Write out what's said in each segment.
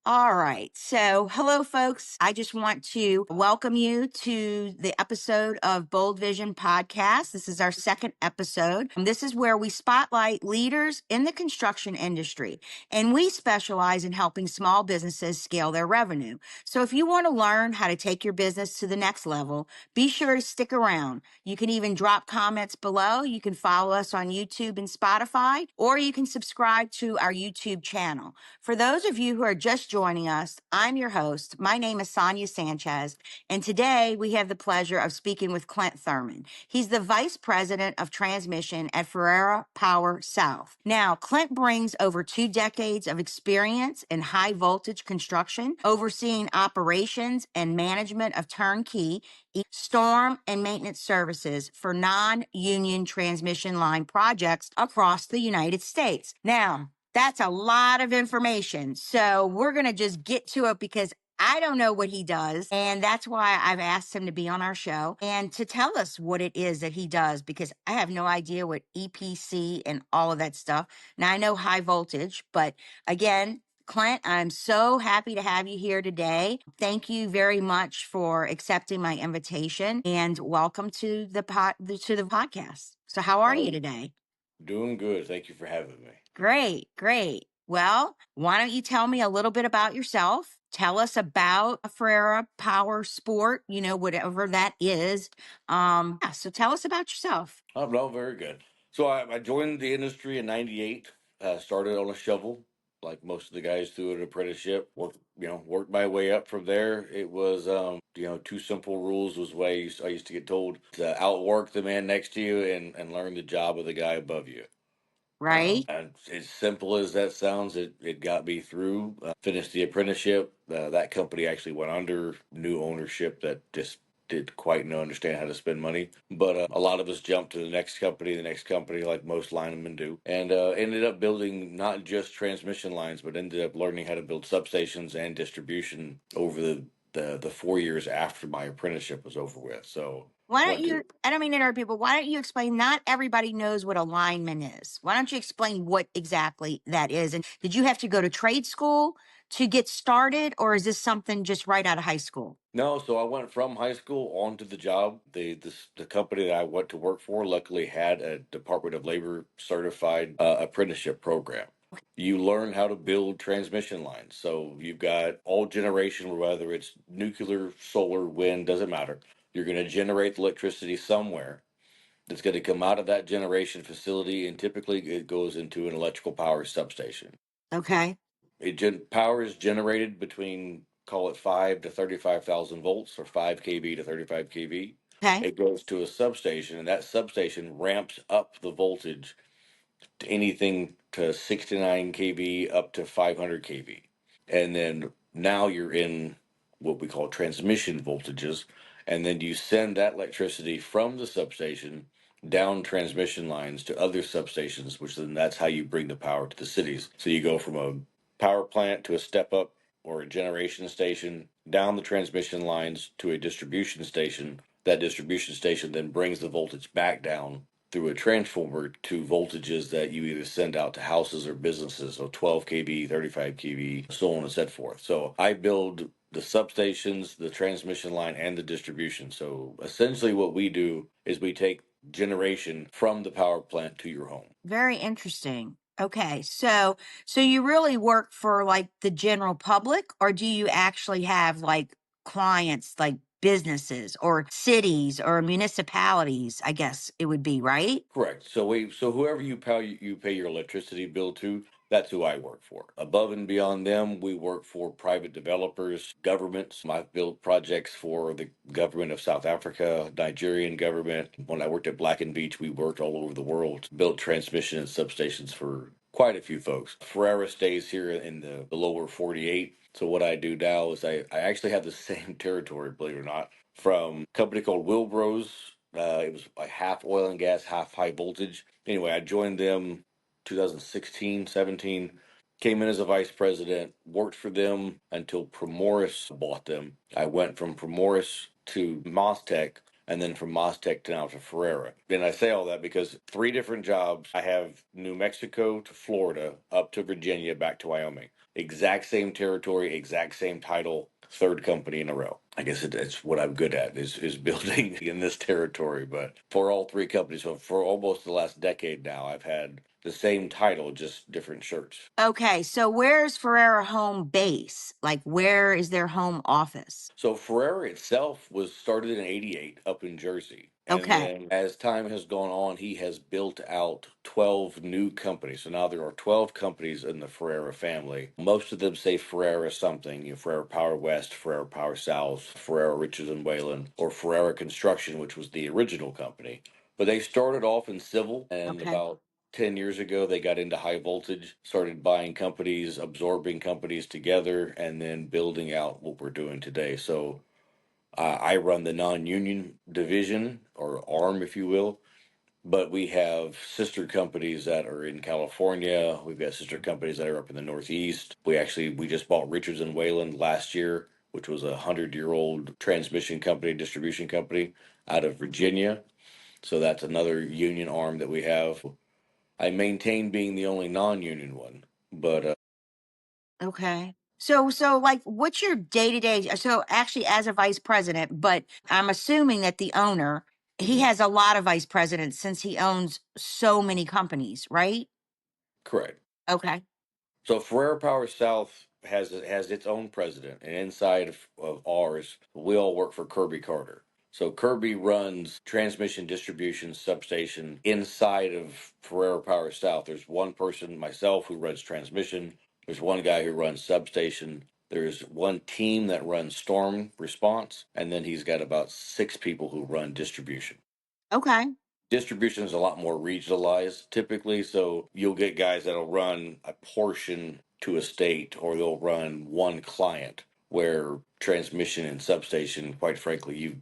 All right. So, hello, folks. I just want to welcome you to the episode of Bold Vision Podcast. This is our second episode. This is where we spotlight leaders in the construction industry, and we specialize in helping small businesses scale their revenue. So, if you want to learn how to take your business to the next level, be sure to stick around. You can even drop comments below. You can follow us on YouTube and Spotify, or you can subscribe to our YouTube channel. For those of you who are just joining us, I'm your host. My name is Sonya Sanchez, and today we have the pleasure of speaking with Clint Thurmon. He's the Vice President of Transmission at Ferrera Power South. Now, Clint brings over 2 decades of experience in high voltage construction, overseeing operations and management of turnkey, storm and maintenance services for non-union transmission line projects across the United States. Now, that's a lot of information. So we're going to just get to it because I don't know what he does. And that's why I've asked him to be on our show and to tell us what it is that he does, because I have no idea what EPC and all of that stuff. Now, I know high voltage, but again, Clint, I'm so happy to have you here today. Thank you very much for accepting my invitation, and welcome to the podcast. So how are you today? Doing good. Thank you for having me. Great, great. Well, why don't you tell me a little bit about yourself? Tell us about Ferrera Power Sport, whatever that is. So tell us about yourself. Oh, no, very good. So I joined the industry in '98. Started on a shovel, like most of the guys through an apprenticeship. Worked my way up from there. It was, two simple rules was way I used to get told to outwork the man next to you and learn the job of the guy above you. Right? And as simple as that sounds, it got me through. Finished the apprenticeship. That company actually went under new ownership that just did quite not understand how to spend money. But a lot of us jumped to the next company, like most linemen do, and ended up building not just transmission lines, but ended up learning how to build substations and distribution over the 4 years after my apprenticeship was over with. So Why don't went you, to I don't mean to interrupt people, why don't you explain? Not everybody knows what a lineman is. Why don't you explain what exactly that is? And did you have to go to trade school to get started, or is this something just right out of high school? No, so I went from high school onto the job. The company that I went to work for luckily had a Department of Labor certified apprenticeship program. You learn how to build transmission lines. So you've got all generation, whether it's nuclear, solar, wind, doesn't matter. You're going to generate the electricity somewhere that's going to come out of that generation facility, and typically it goes into an electrical power substation. Okay. Power is generated between, call it 5 to 35,000 volts, or 5 kV to 35 kV. Okay. It goes to a substation, and that substation ramps up the voltage to anything to 69 kV up to 500 kV. And then now you're in what we call transmission voltages, and then you send that electricity from the substation down transmission lines to other substations, which then that's how you bring the power to the cities. So you go from a power plant to a step up or a generation station, down the transmission lines to a distribution station. That distribution station then brings the voltage back down through a transformer to voltages that you either send out to houses or businesses, so 12 kV, 35 kV, so on and so forth. So I build the substations, the transmission line, and the distribution. So essentially what we do is we take generation from the power plant to your home. Very interesting. Okay. So you really work for like the general public, or do you actually have like clients, like businesses or cities or municipalities? I guess it would be, right? Correct. So whoever you pay your electricity bill to, that's who I work for. Above and beyond them, we work for private developers, governments. I've built projects for the government of South Africa, Nigerian government. When I worked at Black and Beach, we worked all over the world, built transmission and substations for quite a few folks. Ferreira stays here in the lower 48. So what I do now is I actually have the same territory, believe it or not, from a company called Wilbros It was like half oil and gas, half high voltage. Anyway, I joined them 2016, 17. Came in as a vice president, worked for them until Primoris bought them. I went from Primoris to Mostech, and then from Mostech to now to Ferrera. And I say all that because three different jobs. I have New Mexico to Florida, up to Virginia, back to Wyoming. Exact same territory, exact same title, third company in a row. I guess it's what I'm good at is building in this territory. But for all three companies, so for almost the last decade now, I've had the same title, just different shirts. Okay, so where's Ferrera home base? Like, where is their home office? So Ferrera itself was started in '88 up in Jersey. And Okay, then as time has gone on, he has built out 12 new companies. So now there are 12 companies in the Ferrera family. Most of them say Ferrera something, Ferrera Power West, Ferrera Power South, Ferrera Richards and Wayland, or Ferrera Construction, which was the original company. But they started off in civil, and okay, about 10 years ago, they got into high voltage, started buying companies, absorbing companies together, and then building out what we're doing today. So I run the non union division or arm, if you will, but we have sister companies that are in California. We've got sister companies that are up in the Northeast. We just bought Richards and Wayland last year, which was 100-year-old transmission company, distribution company out of Virginia. So that's another union arm that we have. I maintain being the only non-union one, but okay. So like, what's your day to day? So actually, as a vice president, but I'm assuming that the owner, he mhm, has a lot of vice presidents since he owns so many companies, right? correct. Okay, So Ferrera Power South has its own president, and inside of ours, we all work for Kirby Carter. So Kirby runs transmission distribution substation inside of Ferrera Power South. There's one person, myself, who runs transmission. There's one guy who runs substation. There's one team that runs storm response, and then he's got about six people who run distribution. okay, Distribution is a lot more regionalized typically, so you'll get guys that'll run a portion to a state, or they'll run one client, where transmission and substation, quite frankly, you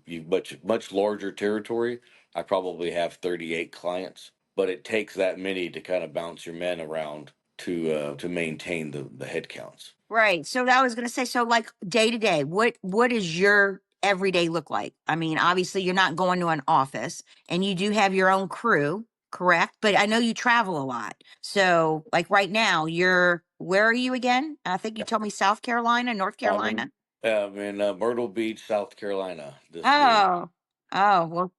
much larger territory. I probably have 38 clients, but it takes that many to kind of bounce your men around to maintain the head counts. right. So I was gonna say, so like day to day, what does your everyday look like? I mean, obviously, you're not going to an office, and you do have your own crew, correct? But I know you travel a lot. So like right now, you're where are you again? I think you told me South Carolina, North I'm in Carolina. Myrtle Beach, South Carolina this week. Oh, oh, well,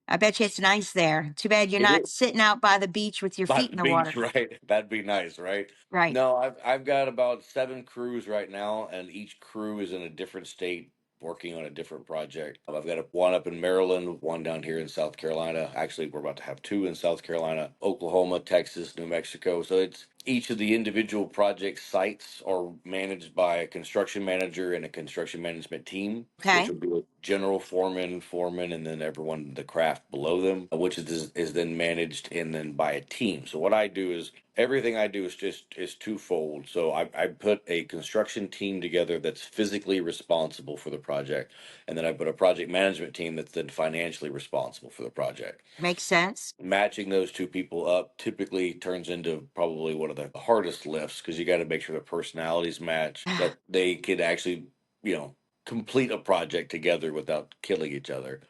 I bet you it's nice there. Too bad you're It not is. sitting out by the beach with your By feet the in the beach, water. right? That'd be nice, right? Right. No, I've got about seven crews right now, and each crew is in a different state working on a different project. I've got one up in Maryland, one down here in South Carolina. Actually, we're about to have two in South Carolina, Oklahoma, Texas, New Mexico. So it's each of the individual project sites are managed by a construction manager and a construction management team, which Okay. will be a general foreman, and then everyone, the craft below them, which is then managed and then by a team. So what I do is everything I do is twofold. So I put a construction team together that's physically responsible for the project, and then I put a project management team that's then financially responsible for the project. Makes sense. Matching those two people up typically turns into probably one of the hardest lifts, because you got to make sure the personalities match, that they could actually, you know, complete a project together without killing each other.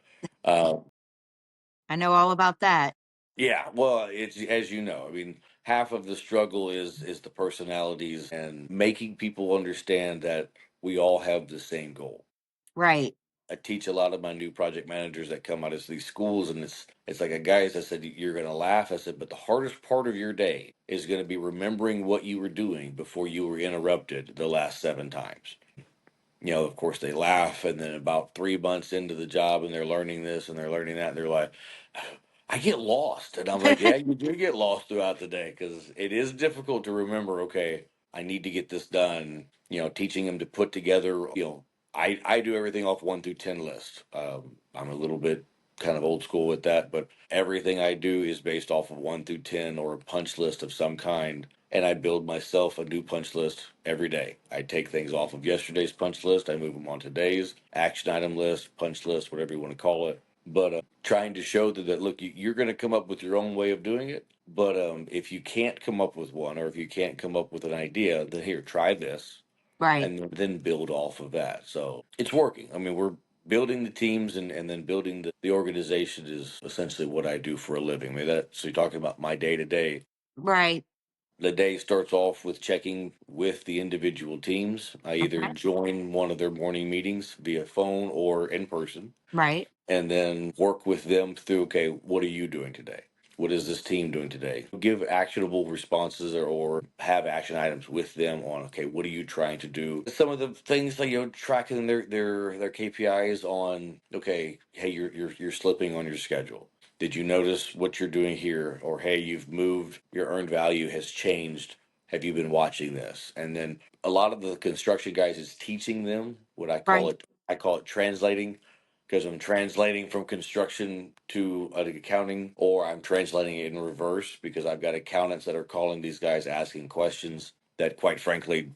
Uh, I know all about that. yeah, well, it's as you know, I mean, half of the struggle is the personalities and making people understand that we all have the same goal. Right. I teach a lot of my new project managers that come out of these schools, and it's like a guys. I said, you're gonna laugh. I said, but the hardest part of your day is gonna be remembering what you were doing before you were interrupted the last seven times. Of course they laugh, and then about 3 months into the job, and they're learning this and they're learning that, and they're like, I get lost. And I'm like, yeah, you do get lost throughout the day, because it is difficult to remember, okay, I need to get this done. Teaching them to put together, I do everything off 1 through 10 list. I'm a little bit kind of old school with that, but everything I do is based off of 1 through 10 or a punch list of some kind. And I build myself a new punch list every day. I take things off of yesterday's punch list, I move them on today's action item list, punch list, whatever you want to call it. But trying to show that look, you're going to come up with your own way of doing it, but if you can't come up with one, or if you can't come up with an idea, then here, try this, Right. and then build off of that. So it's working. I mean, we're building the teams, and then building the organization is essentially what I do for a living. I mean, so you're talking about my day to day. Right. The day starts off with checking with the individual teams. I either Okay. join one of their morning meetings via phone or in person, Right. and then work with them through, okay, what are you doing today? What is this team doing today? Give actionable responses, or have action items with them on, okay, what are you trying to do? Some of the things like, tracking their KPIs on, okay, hey, you're slipping on your schedule. Did you notice what you're doing here? Or hey, you've moved, your earned value has changed. Have you been watching this? And then a lot of the construction guys is teaching them what Right. I call it translating, because I'm translating from construction to accounting, or I'm translating it in reverse because I've got accountants that are calling these guys asking questions that, quite frankly,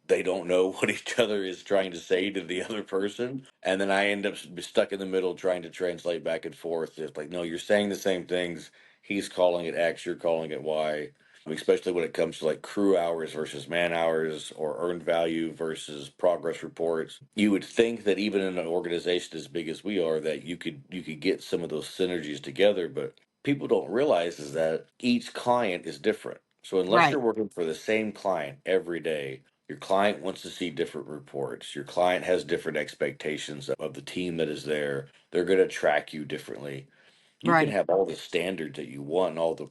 they don't know what each other is trying to say to the other person. And then I end up stuck in the middle trying to translate back and forth. It's like, no, you're saying the same things. He's calling it X, you're calling it Y. Especially when it comes to like crew hours versus man hours, or earned value versus progress reports. You would think that even in an organization as big as we are, that you could get some of those synergies together, but people don't realize is that each client is different. So unless Right. you're working for the same client every day, your client wants to see different reports. Your client has different expectations of the team that is there. They're going to track you differently. You can Right. have all the standards that you want, and all the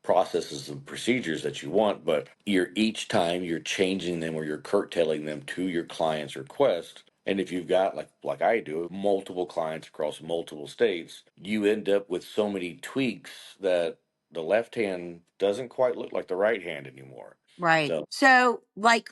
processes and procedures that you want, but each time you're changing them, or you're curtailing them to your client's request. And if you've got, like I do, multiple clients across multiple states, you end up with so many tweaks that the left hand doesn't quite look like the right hand anymore. Right. So So like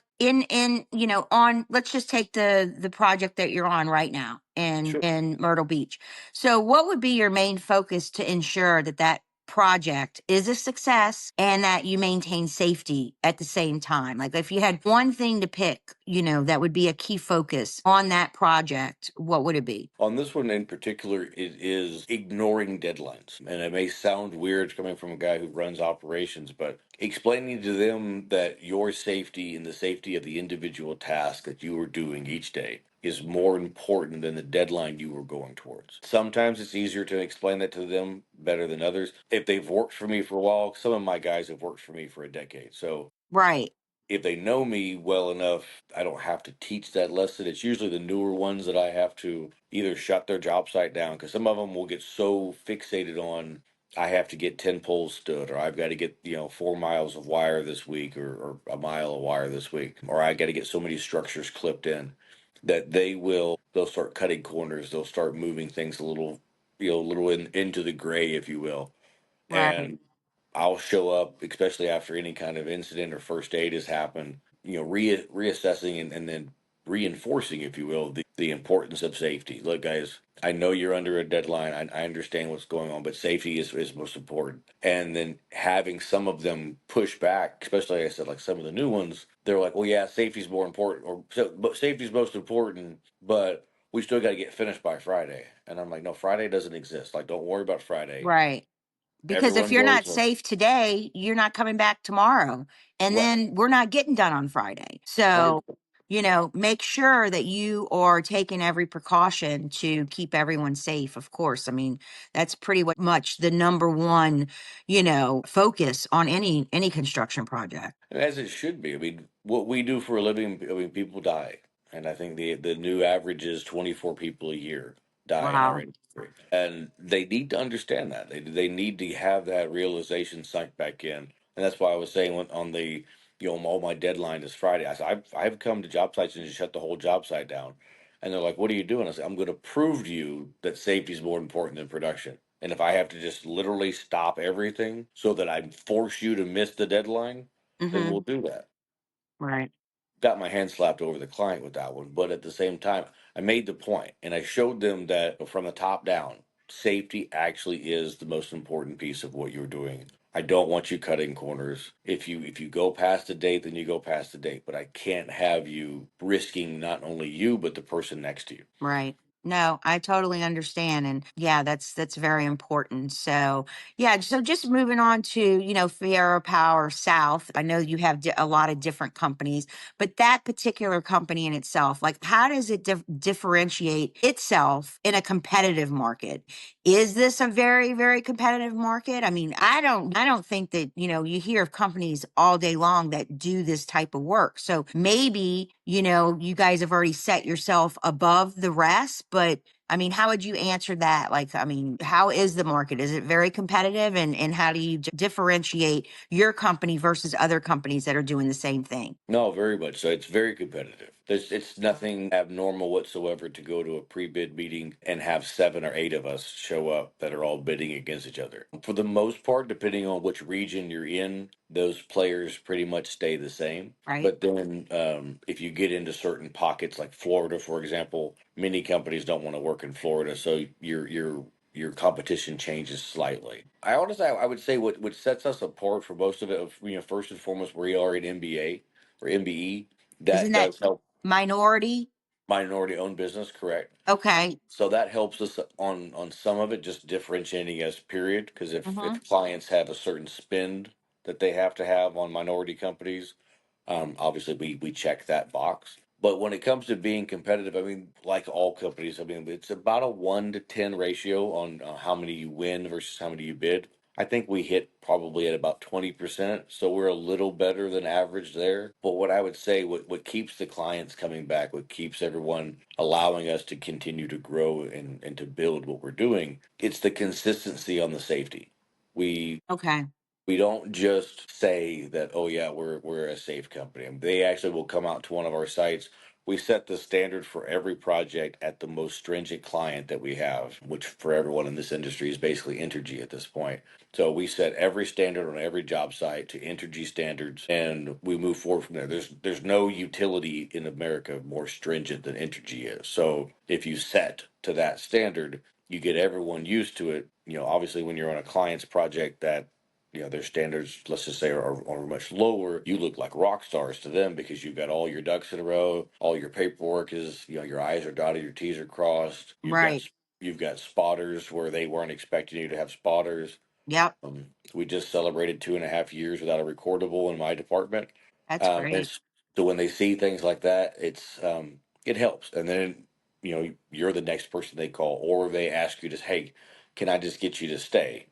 on, let's just take the project that you're on right now sure. in Myrtle Beach. So what would be your main focus to ensure that that project is a success and that you maintain safety at the same time? Like if you had one thing to pick, that would be a key focus on that project, what would it be? On this one in particular, it is ignoring deadlines. And it may sound weird coming from a guy who runs operations, but explaining to them that your safety and the safety of the individual task that you are doing each day is more important than the deadline you were going towards. Sometimes it's easier to explain that to them better than others. If they've worked for me for a while, some of my guys have worked for me for a decade. So Right. if they know me well enough, I don't have to teach that lesson. It's usually the newer ones that I have to either shut their job site down, because some of them will get so fixated on, I have to get 10 poles stood, or I've got to get, 4 miles of wire this week, or a mile of wire this week, or I got to get so many structures clipped in, that they'll start cutting corners. They'll start moving things a little, into the gray, if you will. Right. And I'll show up, especially after any kind of incident or first aid has happened, reassessing, and then reinforcing, if you will, the importance of safety. Look, guys, I know you're under a deadline. I understand what's going on, but safety is most important. And then having some of them push back, especially, like I said, like some of the new ones, they're like, well, yeah, safety's more important, but safety's most important, but we still got to get finished by Friday. And I'm like, no, Friday doesn't exist. Like, don't worry about Friday. Right. Because if Everyone you're goes not home. safe today, you're not coming back tomorrow. And Right. then we're not getting done on Friday. So, 100%. make sure that you are taking every precaution to keep everyone safe, of course. I mean, that's pretty much the number one, focus on any construction project. As it should be. I mean, what we do for a living, I mean, people die. And I think the new average is 24 people a year die in our Wow. industry. And they need to understand that. They need to have that realization sunk back in. And that's why I was saying, on the, all my deadline is Friday. I said, I've come to job sites and just shut the whole job site down. And they're like, what are you doing? I said, I'm going to prove to you that safety is more important than production. And if I have to just literally stop everything so that I force you to miss the deadline, then we'll Mm-hmm. do that. Right. Got my hand slapped over the client with that one, but at the same time, I made the point and I showed them that from the top down, safety actually is the most important piece of what you're doing. I don't want you cutting corners. If you go past the date, then you go past the date, but I can't have you risking not only you but the person next to you. Right. No, I totally understand. And yeah, that's very important. So yeah, so just moving on to, Ferrera Power South. I know you have a lot of different companies, but that particular company in itself, like how does it differentiate itself in a competitive market? Is this a very, very competitive market? I mean, I don't think that, you hear of companies all day long that do this type of work. So maybe, you guys have already set yourself above the rest, but I mean, how would you answer that? Like, I mean, how is the market? Is it very competitive? And how do you differentiate your company versus other companies that are doing the same thing? No, very much so. It's very competitive. It's nothing abnormal whatsoever to go to a pre-bid meeting and have 7 or 8 of us show up that are all bidding against each other. For the most part, depending on which region you're in, those players pretty much stay the same. Right. But then, if you get into certain pockets like Florida, for example, many companies don't want to work in Florida, so your competition changes slightly. I would say what sets us apart for most of it, first and foremost, we are an MBA or MBE. Isn't That that does help minority? minority owned business, correct? Okay. So that helps us on some of it, just differentiating us, period. Because Hmm. if clients have a certain spend that they have to have on minority companies, obviously we check that box. But when it comes to being competitive, I mean, like all companies, I mean, it's about a 1 to 10 ratio on how many you win versus how many you bid. I think we hit probably at about 20%, so we're a little better than average there. But what I would say, what keeps the clients coming back, what keeps everyone allowing us to continue to grow and to build what we're doing, it's the consistency on the safety. We Okay. we don't just say that, oh yeah, we're a safe company. And they actually will come out to one of our sites. We set the standard for every project at the most stringent client that we have, which for everyone in this industry is basically Entergy at this point. So we set every standard on every job site to Entergy standards, and we move forward from there. There's no utility in America more stringent than Entergy is. So if you set to that standard, you get everyone used to it. Obviously, when you're on a client's project that their standards, let's just say, are much lower. You look like rock stars to them because you've got all your ducks in a row. All your paperwork is, your I's are dotted, your T's are crossed. Right. You've got spotters where they weren't expecting you to have spotters. Yep. We just celebrated 2.5 years without a recordable in my department. That's great. So when they see things like that, it helps. And then you're the next person they call, or they ask you, just, hey, can I just get you to stay?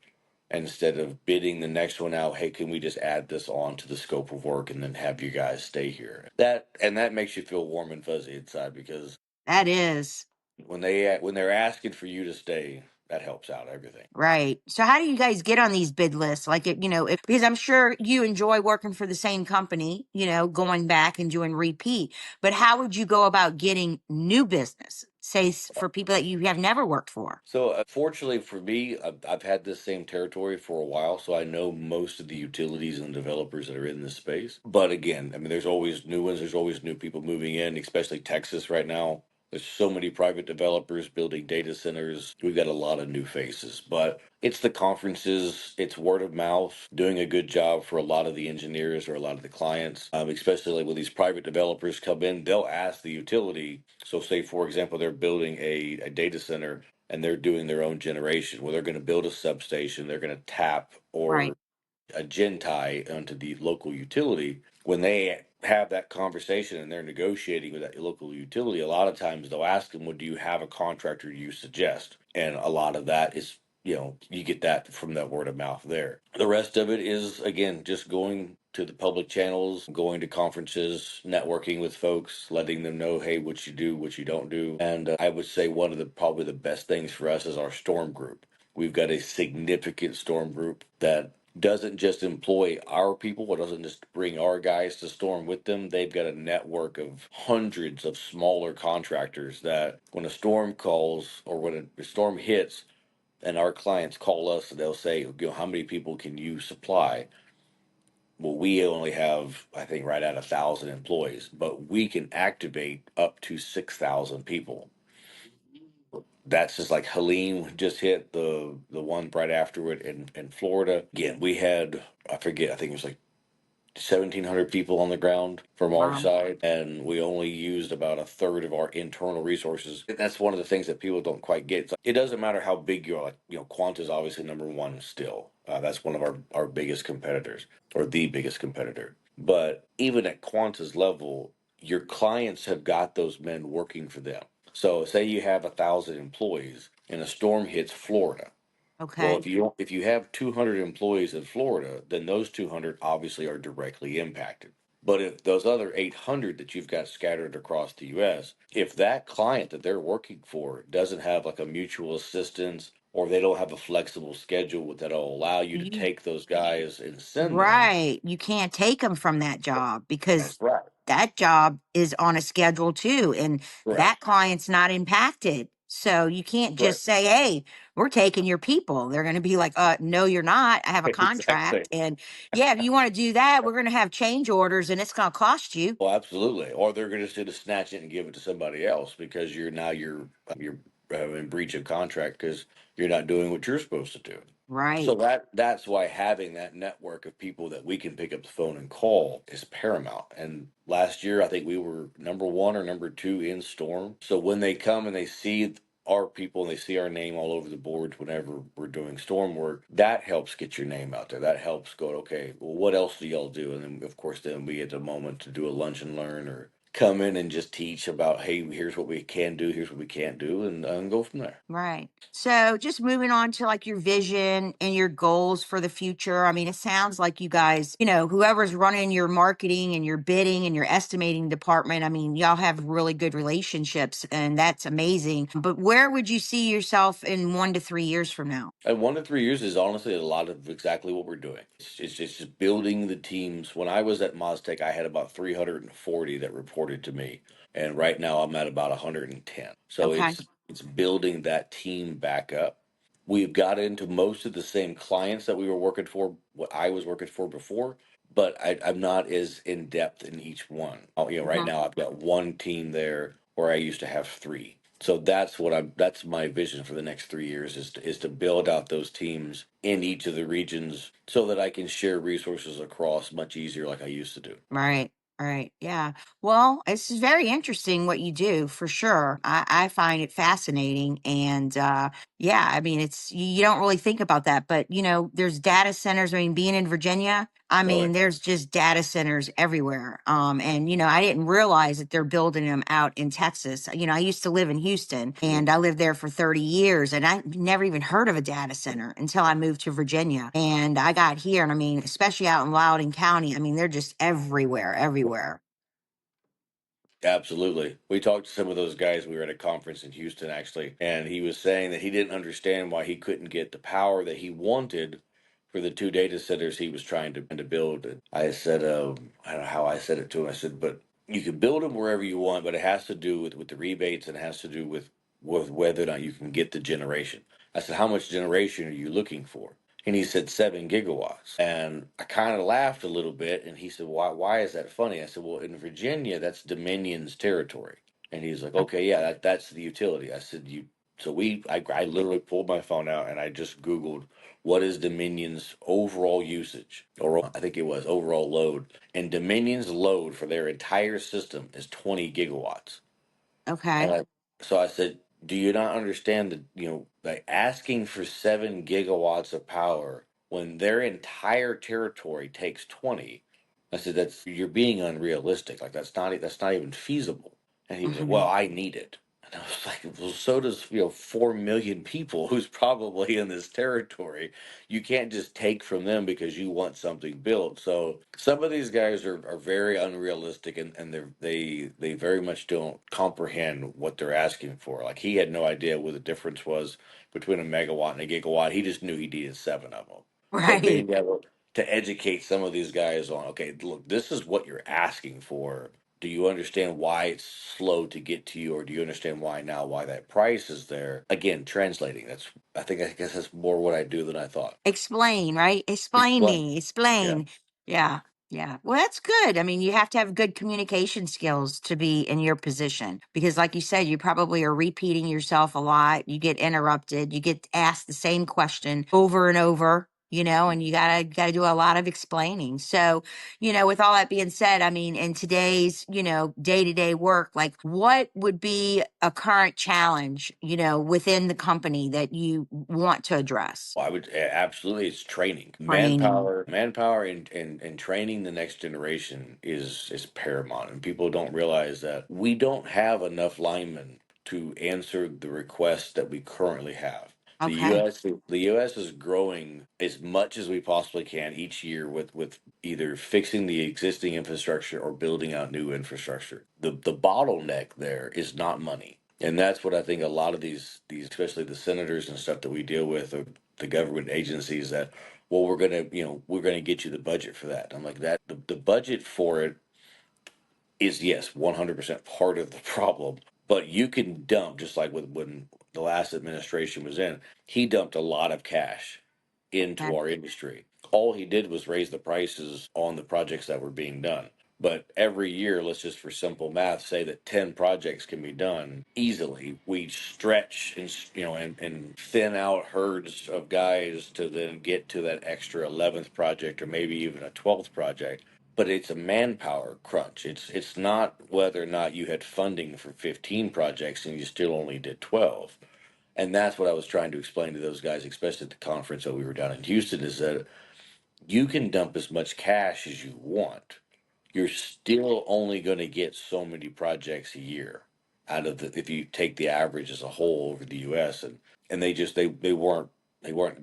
Instead of bidding the next one out, hey, can we just add this on to the scope of work and then have you guys stay here? That makes you feel warm and fuzzy inside, because That is. when they're asking for you to stay, that helps out everything. Right. So how do you guys get on these bid lists? Like, if because I'm sure you enjoy working for the same company, going back and doing repeat, but how would you go about getting new business, say for people that you have never worked for? So, fortunately for me, I've had this same territory for a while, so I know most of the utilities and developers that are in this space. But again, I mean, there's always new ones, there's always new people moving in, especially Texas right now. There's so many private developers building data centers. We've got a lot of new faces, but it's the conferences, it's word of mouth, doing a good job for a lot of the engineers or a lot of the clients, especially like when these private developers come in, they'll ask the utility. So, say, for example, they're building a data center and they're doing their own generation. Well, they're going to build a substation, they're going to tap Right. or a gen tie onto the local utility. When they have that conversation and they're negotiating with that local utility, a lot of times they'll ask them, well, do you have a contractor you suggest? And a lot of that is, you get that from that word of mouth there. The rest of it is, again, just going to the public channels, going to conferences, networking with folks, letting them know, hey, what you do, what you don't do. And I would say one of the probably the best things for us is our storm group. We've got a significant storm group that doesn't just employ our people, it doesn't just bring our guys to storm with them. They've got a network of hundreds of smaller contractors that when a storm calls or when a storm hits and our clients call us, they'll say, how many people can you supply? Well, we only have, I think, right at 1,000 employees, but we can activate up to 6,000 people. That's just like Helene just hit the one right after it in Florida. Again, we had, I forget, I think it was like 1,700 people on the ground from our Wow. side, and we only used about a third of our internal resources. That's one of the things that people don't quite get. It doesn't matter how big you are. Like, Quant is obviously number one still. That's one of our biggest competitors, or the biggest competitor. But even at Quanta's level, your clients have got those men working for them. So say you have 1,000 employees and a storm hits Florida. Well, Okay. if you have 200 employees in Florida, then those 200 obviously are directly impacted. But if those other 800 that you've got scattered across the US, if that client that they're working for doesn't have like a mutual assistance, or they don't have a flexible schedule that'll allow you to You take those guys and send them, right. You can't take them from that job that's because right. that job is on a schedule too, and that Correct. client's not impacted. So you can't just Correct. say, "Hey, we're taking your people." They're going to be like, no, you're not. I have a Exactly. contract." And yeah, if you want to do that, we're going to have change orders and it's going to cost you. Well, absolutely. Or they're going to snatch it and give it to somebody else because you're in breach of contract because you're not doing what you're supposed to do. So Right. that's why having that network of people that we can pick up the phone and call is paramount. And last year, I think we were number one or number two in storm. So when they come and they see our people and they see our name all over the boards whenever we're doing storm work, that helps get your name out there. That helps go, okay, well, what else do y'all do? And then, of course, then we get the moment to do a lunch and learn or come in and just teach about, hey, here's what we can do, here's what we can't do, and go from there. Right. So just moving on to like your vision and your goals for the future. I mean, it sounds like you guys, whoever's running your marketing and your bidding and your estimating department, I mean, y'all have really good relationships and that's amazing. But where would you see yourself in 1 to 3 years from now? And 1 to 3 years is honestly a lot of exactly what we're doing. It's just building the teams. When I was at Moztec, I had about 340 that reported to me, and right now I'm at about 110. So Okay. it's building that team back up. We've got into most of the same clients that we were working for, what I was working for before, but I'm not as in depth in each one. Right Mhm. now I've got one team there where I used to have three. So that's my vision for the next 3 years is to build out those teams in each of the regions so that I can share resources across much easier like I used to do. Right. Right. Yeah. Well, it's very interesting what you do for sure. I find it fascinating. And yeah, I mean, you don't really think about that, but there's data centers. I mean, being in Virginia, I Oh, yeah. mean, there's just data centers everywhere. And I didn't realize that they're building them out in Texas. I used to live in Houston Mhm. and I lived there for 30 years and I never even heard of a data center until I moved to Virginia. And I got here and I mean, especially out in Loudoun County, I mean, they're just everywhere, everywhere. Absolutely. We talked to some of those guys. We were at a conference in Houston, actually, and he was saying that he didn't understand why he couldn't get the power that he wanted for the two data centers he was trying to build. And I said, I don't know how I said it to him. I said, but you can build them wherever you want, but it has to do with the rebates and it has to do with whether or not you can get the generation. I said, how much generation are you looking for? And he said 7 gigawatts. And I kind of laughed a little bit. And he said, why is that funny? I said, well, in Virginia, that's Dominion's territory. And he's like, okay, yeah, that's the utility. I said, I literally pulled my phone out and I just Googled what is Dominion's overall usage, or I think it was overall load. And Dominion's load for their entire system is 20 gigawatts. And Okay. I said, do you not understand that, like asking for 7 gigawatts of power when their entire territory takes 20? I said, you're being unrealistic. Like that's not even feasible. And he was like, well, Hmm. I need it. And I was like, well, so does, 4 million people who's probably in this territory. You can't just take from them because you want something built. So some of these guys are very unrealistic and they very much don't comprehend what they're asking for. Like he had no idea what the difference was between a megawatt and a gigawatt. He just knew he needed seven of them. But Right. being able to educate some of these guys on, okay, look, this is what you're asking for. Do you understand why it's slow to get to you, or do you understand why that price is there? Again, translating. I guess that's more what I do than I thought. Explain, right? Explain Explain. me. Yeah. Explain. Yeah. Yeah. Well, that's good. I mean, you have to have good communication skills to be in your position because, like you said, you probably are repeating yourself a lot. You get interrupted. You get asked the same question over and over. and you gotta do a lot of explaining. So, with all that being said, I mean, in today's, day-to-day work, like what would be a current challenge, within the company that you want to address? Well, I would absolutely. It's training, Training. manpower, and training the next generation is paramount. And people don't realize that we don't have enough linemen to answer the requests that we currently have. The Okay. U.S. is growing as much as we possibly can each year with either fixing the existing infrastructure or building out new infrastructure. The bottleneck there is not money. And that's what I think a lot of these especially the senators and stuff that we deal with, or the government agencies, that, well, we're gonna get you the budget for that. I'm like, that the budget for it is, yes, 100% part of the problem, but you can dump, just like with when the last administration was in, he dumped a lot of cash into Okay. our industry. All he did was raise the prices on the projects that were being done. But every year, let's just for simple math say that 10 projects can be done easily. We stretch and thin out herds of guys to then get to that extra 11th project or maybe even a 12th project. But it's a manpower crunch. It's not whether or not you had funding for 15 projects and you still only did 12. And that's what I was trying to explain to those guys, especially at the conference that we were down in Houston, is that you can dump as much cash as you want. You're still only going to get so many projects a year out of the, if you take the average as a whole over the US. And they weren't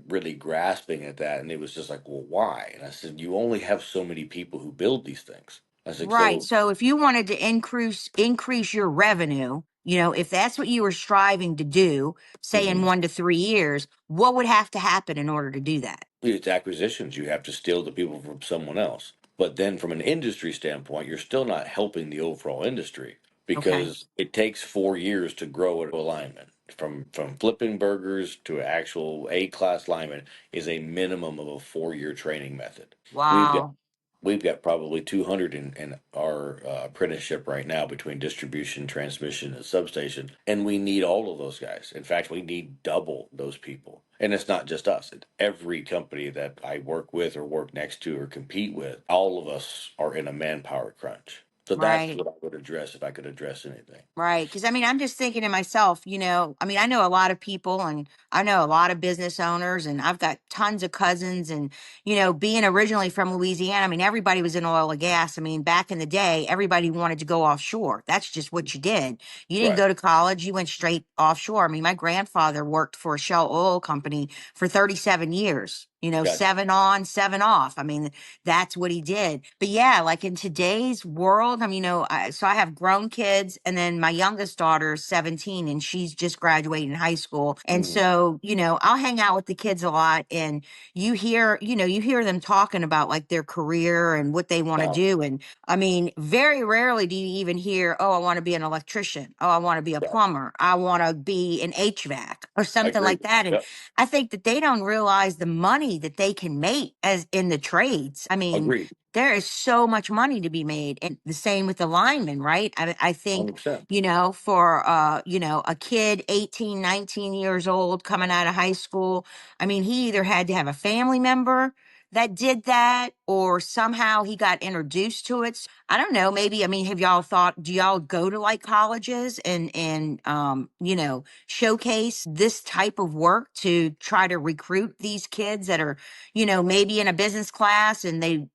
really grasping at that. And it was just like, well, why? And I said, you only have so many people who build these things. I said, Right. so So if you wanted to increase your revenue, if that's what you were striving to do, say in mhm. 1 to 3 years, what would have to happen in order to do that? It's acquisitions. You have to steal the people from someone else. But then from an industry standpoint, you're still not helping the overall industry Okay. because it takes 4 years to grow an alignment. From flipping burgers to actual A class lineman is a minimum of a 4-year training method. We've got Wow. We've got probably 200 in our apprenticeship right now between distribution, transmission, and substation, and we need all of those guys. In fact, we need double those people. And it's not just us. It's every company that I work with or work next to or compete with. All of us are in a manpower crunch. So that's Right. what I would address if I could address anything. Right. Because I mean, I'm just thinking to myself, I mean, I know a lot of people and I know a lot of business owners, and I've got tons of cousins. And, being originally from Louisiana, I mean, everybody was in oil and gas. I mean, back in the day, everybody wanted to go offshore. That's just what you did. You didn't Right. go to college, you went straight offshore. I mean, my grandfather worked for a Shell oil company for 37 years. Gotcha. 7 on, 7 off. I mean, that's what he did. But yeah, like in today's world, I mean, so I have grown kids, and then my youngest daughter is 17 and she's just graduating high school. And Mhm. so, I'll hang out with the kids a lot, and you hear them talking about like their career and what they want to Now, do. And I mean, very rarely do you even hear, oh, I want to be an electrician. Oh, I want to be a yeah, plumber. I want to be an HVAC or I something agree. like that. And Yep. I think that they don't realize the money that they can make as in the trades. I mean, Agreed. there is so much money to be made. And the same with the linemen, right? I think, 100%. for a kid 18, 19 years old coming out of high school, I mean, he either had to have a family member that did that or somehow he got introduced to it. I don't know, maybe, I mean, have y'all thought, do y'all go to like colleges and showcase this type of work to try to recruit these kids that are, maybe in a business class, and they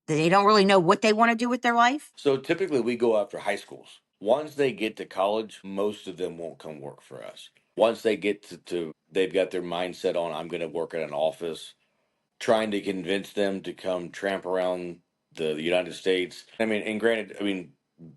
don't really know what they want to do with their life? So typically we go after high schools. Once they get to college, most of them won't come work for us. Once they get they've got their mindset on, I'm going to work at an office, trying to convince them to come tramp around the United States. I mean, and granted, I mean,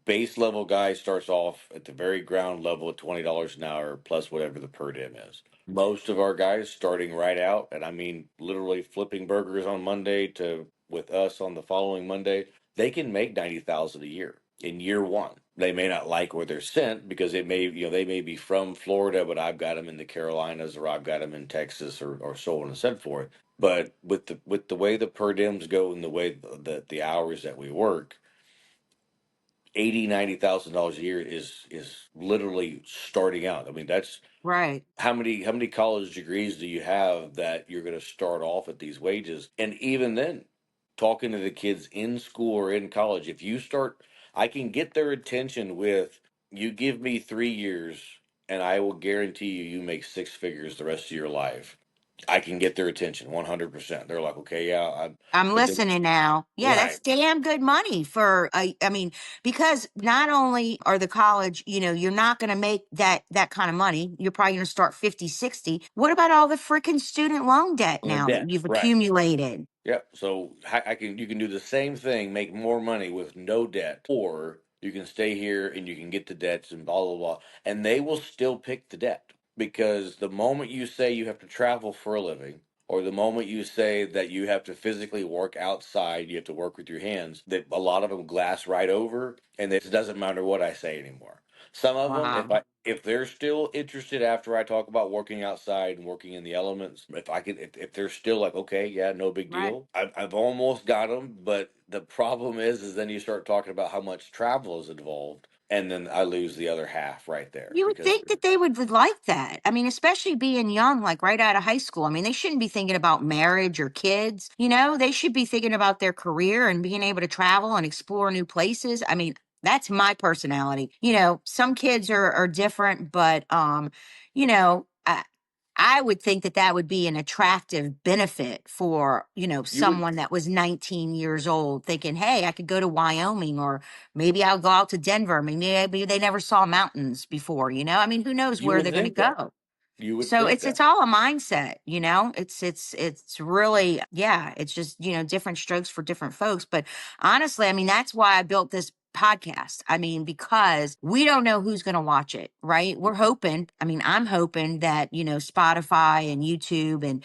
base level guy starts off at the very ground level at $20 an hour plus whatever the per diem is. Most of our guys starting right out, and I mean literally flipping burgers on Monday to with us on the following Monday, they can make 90,000 a year in year one. They may not like where they're sent because they may be from Florida, but I've got them in the Carolinas or I've got them in Texas or so on and so forth. But with the way the per diems go and the way that the hours that we work, $80,000, $90,000 a year is literally starting out. I mean, that's Right. how many college degrees do you have that you're going to start off at these wages? And even then, talking to the kids in school or in college, if you start, I can get their attention with, you give me 3 years and I will guarantee you make six figures the rest of your life. I can get their attention 100%. They're like, okay, yeah, I'm but then, listening now. Yeah, right, that's damn good money for I mean, because not only are the college, you're not going to make that kind of money. You're probably going to start 50, 60. What about all the freaking student loan debt on the now that debt, you've right. accumulated? Yep. So you can do the same thing, make more money with no debt, or you can stay here and you can get the debts and blah blah blah, and they will still pick the debt because the moment you say you have to travel for a living, or the moment you say that you have to physically work outside, you have to work with your hands, that a lot of them glass right over, and it doesn't matter what I say anymore. Some of them, Wow. if they're still interested after I talk about working outside and working in the elements, if they're still like, okay, yeah, no big Right. deal. I've almost got them, but the problem is then you start talking about how much travel is involved, and then I lose the other half right there You would because think that they would like that. I mean, especially being young, like right out of high school. I mean, they shouldn't be thinking about marriage or kids. They should be thinking about their career and being able to travel and explore new places. I mean, that's my personality. Some kids are different, but I would think that that would be an attractive benefit for, you would. someone that was 19 years old thinking, hey, I could go to Wyoming, or maybe I'll go out to Denver. Maybe they never saw mountains before, I mean, who knows You where would they're going to think that. go? You would So think it's that. all a mindset, it's really, yeah, it's just, different strokes for different folks. But honestly, I mean, that's why I built this podcast. I mean, because we don't know who's going to watch it, right? We're hoping, I mean, I'm hoping that, Spotify and YouTube and,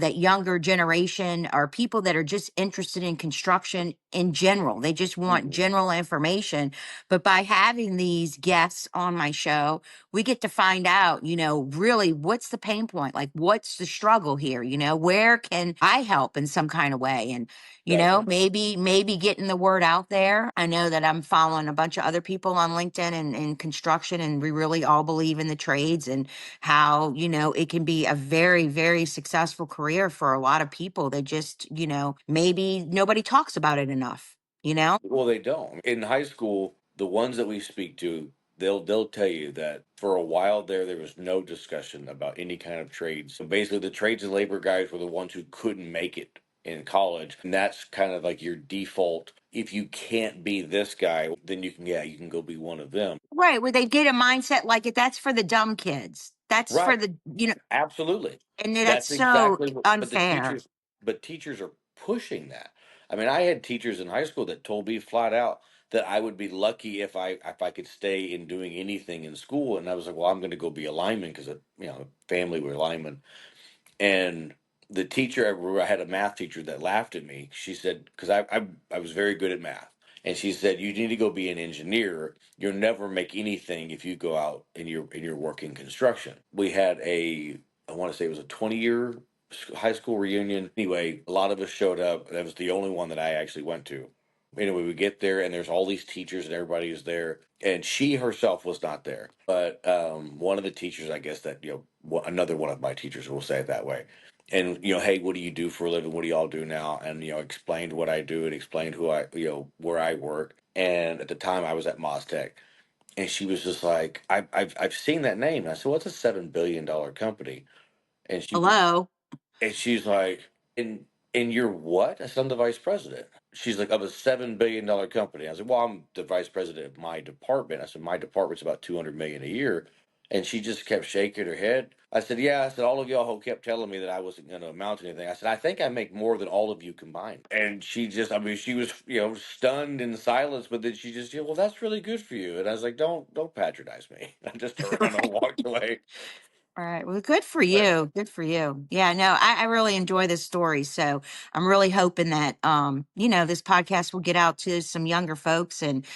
that younger generation are people that are just interested in construction in general. They just want Mhm. general information. But by having these guests on my show, we get to find out, really what's the pain point? Like, what's the struggle here? Where can I help in some kind of way? And, Definitely. maybe getting the word out there. I know that I'm following a bunch of other people on LinkedIn and construction, and we really all believe in the trades and how, it can be a very, very successful career for a lot of people. They just, maybe nobody talks about it enough, you know? Well, they don't. In high school, the ones that we speak to, they'll tell you that for a while there was no discussion about any kind of trades. So basically, the trades and labor guys were the ones who couldn't make it in college, and that's kind of like your default. If you can't be this guy, then you can go be one of them. Right, where they get a mindset like it that's for the dumb kids. That's for Right. the, Absolutely. and that's That's so exactly what, unfair. but teachers are pushing that. I mean, I had teachers in high school that told me flat out that I would be lucky if I could stay in doing anything in school. And I was like, well, I'm going to go be a lineman because, family were linemen. And the teacher, I remember I had a math teacher that laughed at me. She said, because I was very good at math. And she said, you need to go be an engineer. You'll never make anything if you go out and you're working construction. We had I want to say it was a 20-year high school reunion. Anyway, a lot of us showed up. That was the only one that I actually went to. Anyway, we get there and there's all these teachers and everybody is there. And she herself was not there, but one of the teachers, I guess that another one of my teachers, will say it that way. And hey, what do you do for a living? What do y'all do now? And explained what I do and explained who where I work. And at the time, I was at Mostech, and she was just like, I've seen that name. And I said, well, it's a $7 billion company, and Hello. she's like, and you're what? I said, I'm the vice president. She's like, of a $7 billion company. I said, well, I'm the vice president of my department. I said, my department's about 200 million a year. And she just kept shaking her head. I said, yeah. I said, all of y'all who kept telling me that I wasn't going to amount to anything. I said, I think I make more than all of you combined. And she just, I mean, she was, stunned in silence. But then she just, well, that's really good for you. And I was like, don't patronize me. I just turned around and walked away. All right. Well, good for But you. Good for you. Yeah, no, I really enjoy this story. So I'm really hoping that this podcast will get out to some younger folks, and,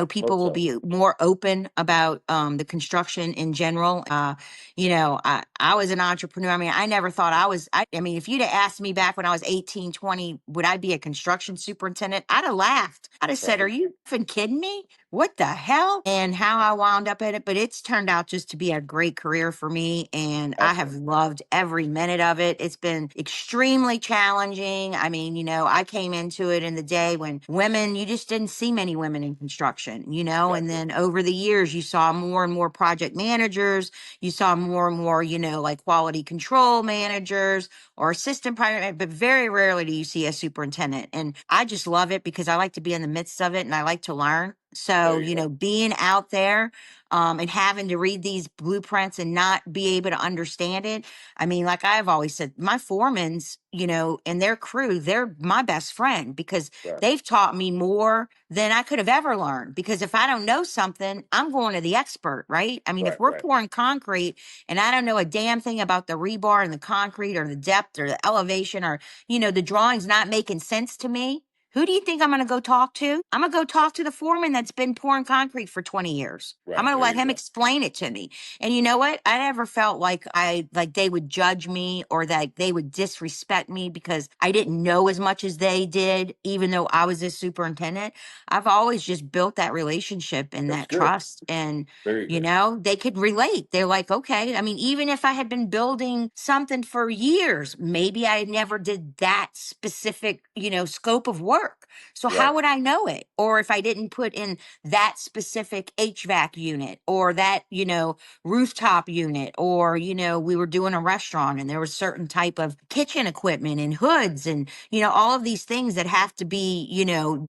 people hope will so. be more open about the construction in general. I was an entrepreneur. I mean, I never thought I mean, if you'd have asked me back when I was 18, 20, would I be a construction superintendent? I'd have laughed. I'd have said, are Right. you effing kidding me? what the hell, and how I wound up at it. But it's turned out just to be a great career for me. And I have Excellent. loved every minute of it. It's been extremely challenging. I mean, I came into it in the day when women, you just didn't see many women in construction, and Gotcha. then over the years, you saw more and more project managers. You saw more and more, like quality control managers or assistant project, but very rarely do you see a superintendent. And I just love it because I like to be in the midst of it and I like to learn. So, There you go. being out there and having to read these blueprints and not be able to understand it. I mean, like I've always said, my foremans, and their crew, they're my best friend because Right. they've taught me more than I could have ever learned. Because if I don't know something, I'm going to the expert, right? I mean, if Right. we're Right. pouring concrete and I don't know a damn thing about the rebar and the concrete or the depth or the elevation or, the drawing's not making sense to me. Who do you think I'm going to go talk to? I'm going to go talk to the foreman that's been pouring concrete for 20 years. I'm Right. going to There let you him go. explain it to me. And you know what? I never felt like they would judge me or that they would disrespect me because I didn't know as much as they did, even though I was a superintendent. I've always just built that relationship and That's that good. trust. And Very good. they could relate. They're like, okay. I mean, even if I had been building something for years, maybe I never did that specific, scope of work. So how Right. would I know it? Or if I didn't put in that specific HVAC unit or that, rooftop unit, or, we were doing a restaurant and there was certain type of kitchen equipment and hoods and, all of these things that have to be,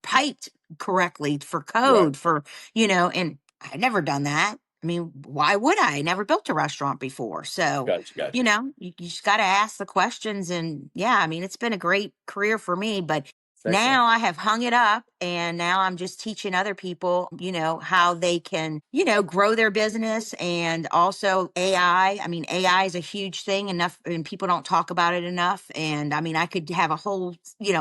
piped correctly for Right. code and I'd never done that. I mean, why would I? I never built a restaurant before. So, Gotcha. Gotcha. you just got to ask the questions. And yeah, I mean, it's been a great career for me, but Excellent. now I have hung it up and now I'm just teaching other people, how they can, grow their business and also AI. I mean, AI is a huge thing enough and people don't talk about it enough. And I mean, I could have a whole,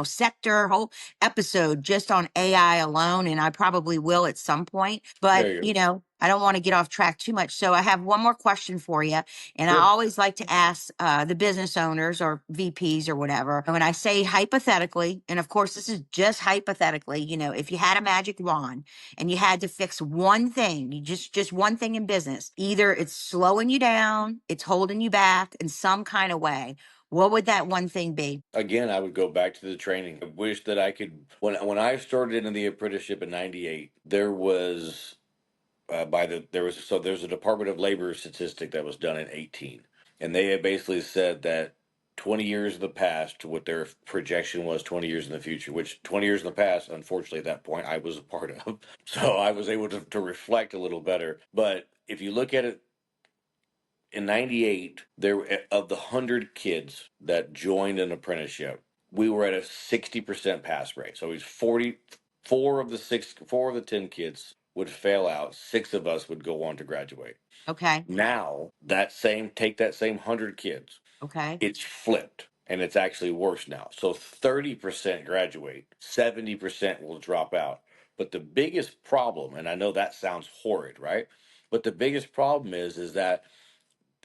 sector, whole episode just on AI alone. And I probably will at some point, but There you go. I don't want to get off track too much. So I have one more question for you. And I Sure. always like to ask the business owners or VPs or whatever. When I say hypothetically, and of course, this is just hypothetically, if you had a magic wand and you had to fix one thing, you just one thing in business, either it's slowing you down, it's holding you back in some kind of way. What would that one thing be? Again, I would go back to the training. I wish that I could. When I started in the apprenticeship in '98, there was there's a Department of Labor statistic that was done in 18, and they had basically said that 20 years in the past to what their projection was 20 years in the future, which 20 years in the past, unfortunately, at that point, I was a part of. So I was able to reflect a little better. But if you look at it in '98, of the 100 kids that joined an apprenticeship, we were at a 60% pass rate. So he's 4 of the 10 kids would fail out. 6 of us would go on to graduate. Okay. Now, take that same 100 kids, Okay. it's flipped and it's actually worse now. So 30% graduate, 70% will drop out. But the biggest problem, and I know that sounds horrid, right? But the biggest problem is that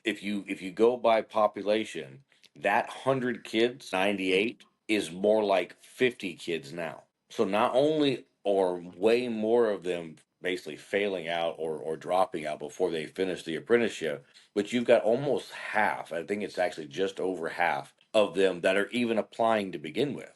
if you go by population, that 100 kids, 98 is more like 50 kids now. So not only are way more of them basically failing out or dropping out before they finish the apprenticeship, but you've got almost half, I think it's actually just over half of them that are even applying to begin with.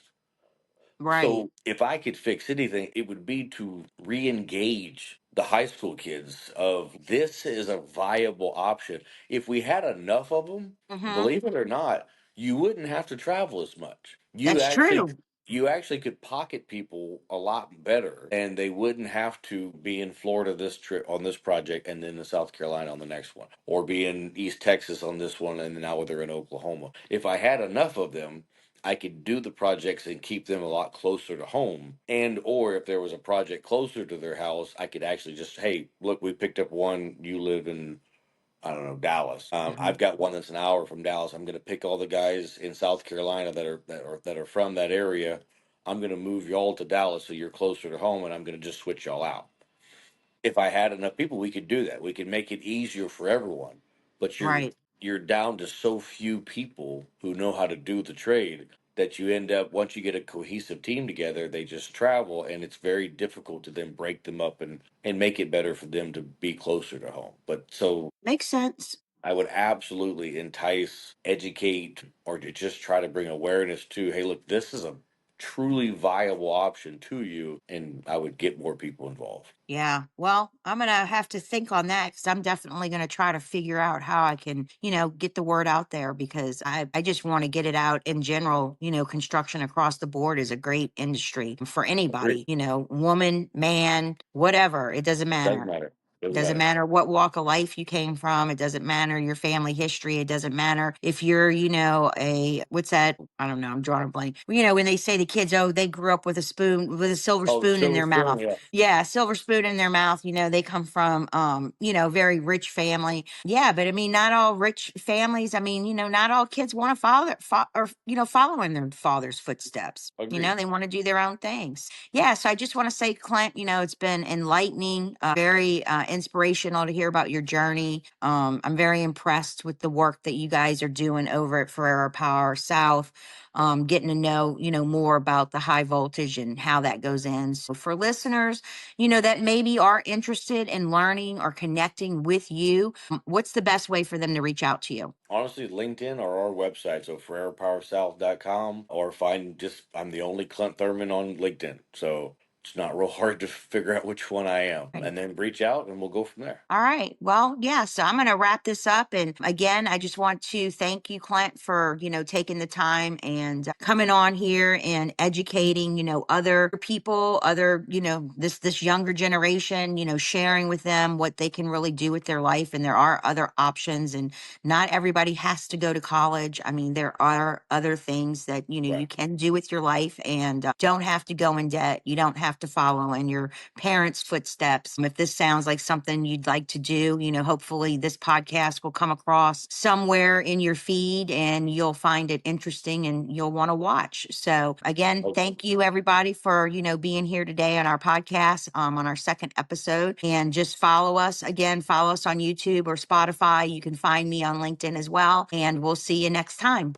Right. So if I could fix anything, it would be to re-engage the high school kids of this is a viable option. If we had enough of them, Mm-hmm. believe it or not, you wouldn't have to travel as much. That's true. You actually could pocket people a lot better and they wouldn't have to be in Florida this trip on this project and then in South Carolina on the next one or be in East Texas on this one and now they're in Oklahoma. If I had enough of them, I could do the projects and keep them a lot closer to home. And or if there was a project closer to their house, I could actually just, hey, look, we picked up one. You live in, I don't know, Dallas. Mhm. I've got one that's an hour from Dallas. I'm going to pick all the guys in South Carolina that are from that area. I'm going to move y'all to Dallas so you're closer to home, and I'm going to just switch y'all out. If I had enough people, we could do that. We could make it easier for everyone. But Right. you're down to so few people who know how to do the trade that you end up, once you get a cohesive team together, they just travel, and it's very difficult to then break them up and make it better for them to be closer to home. But so Makes sense. I would absolutely entice, educate, or to just try to bring awareness to, hey, look, this is a truly viable option to you, and I would get more people involved. Yeah. Well, I'm going to have to think on that because I'm definitely going to try to figure out how I can, get the word out there because I just want to get it out in general. Construction across the board is a great industry for Agree. anybody, woman, man, whatever. It doesn't Doesn't matter. matter. Doesn't Doesn't matter. matter what walk of life you came from. It doesn't matter your family history. It doesn't matter if you're, what's that? I don't know. I'm drawing a blank. When they say to kids, oh, they grew up with a silver Oh, the spoon in silver their spoon, mouth. yeah. Yeah, silver spoon in their mouth. They come from, very rich family. Yeah, but I mean, not all rich families. I mean, not all kids want to follow in their father's footsteps. Agreed. They want to do their own things. Yeah, so I just want to say, Clint, it's been enlightening, very inspirational to hear about your journey. I'm very impressed with the work that you guys are doing over at Ferrera Power South. Getting to know, more about the high voltage and how that goes in. So for listeners, that maybe are interested in learning or connecting with you, what's the best way for them to reach out to you? Honestly, LinkedIn or our website, so FerreraPowerSouth.com, or find just, I'm the only Clint Thurmon on LinkedIn. So it's not real hard to figure out which one I am. Right. And then reach out and we'll go from there. All right. Well, yeah. So I'm going to wrap this up. And again, I just want to thank you, Clint, for, taking the time and coming on here and educating, other people, other, this younger generation, sharing with them what they can really do with their life. And there are other options and not everybody has to go to college. I mean, there are other things that, you Right. can do with your life and don't have to go in debt. You don't have to follow in your parents' footsteps. If this sounds like something you'd like to do, hopefully this podcast will come across somewhere in your feed and you'll find it interesting and you'll want to watch. So again, Okay. thank you everybody for, being here today on our podcast, on our second episode, and just follow us on YouTube or Spotify. You can find me on LinkedIn as well, and we'll see you next time.